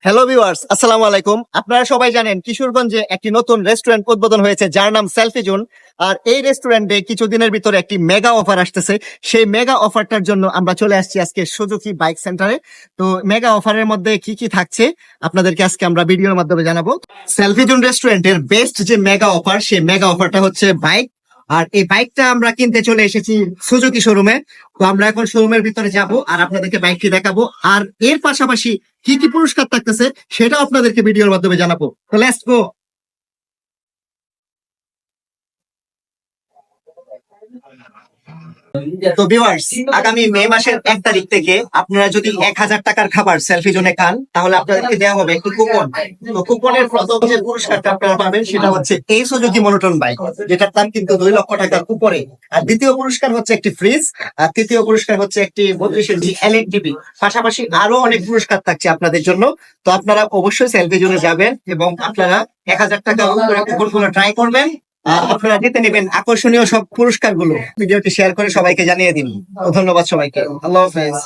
Hello viewers, আসসালামু আলাইকুম। আপনারা সবাই জানেন কিশোরগঞ্জে একটি নতুন রেস্টুরেন্ট উদ্বোধন হয়েছে যার নাম সেলফি জোন। আর এই রেস্টুরেন্টে কিছুদিনের ভিতরে একটি মেগা অফার আসতেছে। সেই মেগা অফারটার জন্য আমরা চলে আসছি আজকে সুজুকি বাইক সেন্টারে। তো মেগা অফারের মধ্যে কি কি থাকছে আপনাদেরকে আজকে আমরা ভিডিওর মাধ্যমে জানাবো। সেলফি জোন রেস্টুরেন্টের বেস্ট যে মেগা অফার, সেই মেগা অফারটা হচ্ছে বাইক। আর এই বাইকটা আমরা কিনতে চলে এসেছি সুজুকি শোরুমে। তো আমরা এখন শোরুমের ভিতরে যাব আর আপনাদেরকে বাইকটি দেখাবো। আর এর পাশাপাশি কি কি পুরস্কার থাকতেছে সেটা আপনাদেরকে ভিডিওর মাধ্যমে জানাবো। তো লেটস গো। তো ভিউয়ার্স, আগামী মে মাসের 1 তারিখ থেকে আপনারা যদি 1000 টাকার খাবার সেলফি জোনে খান, তাহলে আপনাদেরকে দেওয়া হবে একটি কুপন। তো কুপনের প্রথম যে পুরস্কারটা আপনারা পাবেন সেটা হচ্ছে এই সুজুকি মনোটন বাইক, যেটার দাম কিন্তু 2 লক্ষ টাকার উপরে। আর দ্বিতীয় পুরস্কার হচ্ছে একটি ফ্রিজ। আর তৃতীয় পুরস্কার হচ্ছে একটি 32 ইঞ্চি এলইডি টিভি। পাশাপাশি আরো অনেক পুরস্কার থাকছে আপনাদের জন্য। তো আপনারা অবশ্যই সেলফি জোনে যাবেন এবং আপনারা 1000 টাকার উপরে কুপনগুলো ট্রাই করবেন। আপনারা জিতে নেবেন আকর্ষণীয় সব পুরস্কারগুলো। ভিডিওটি শেয়ার করে সবাইকে জানিয়ে দিন। তো ধন্যবাদ সবাইকে। আল্লাহ হাফেজ।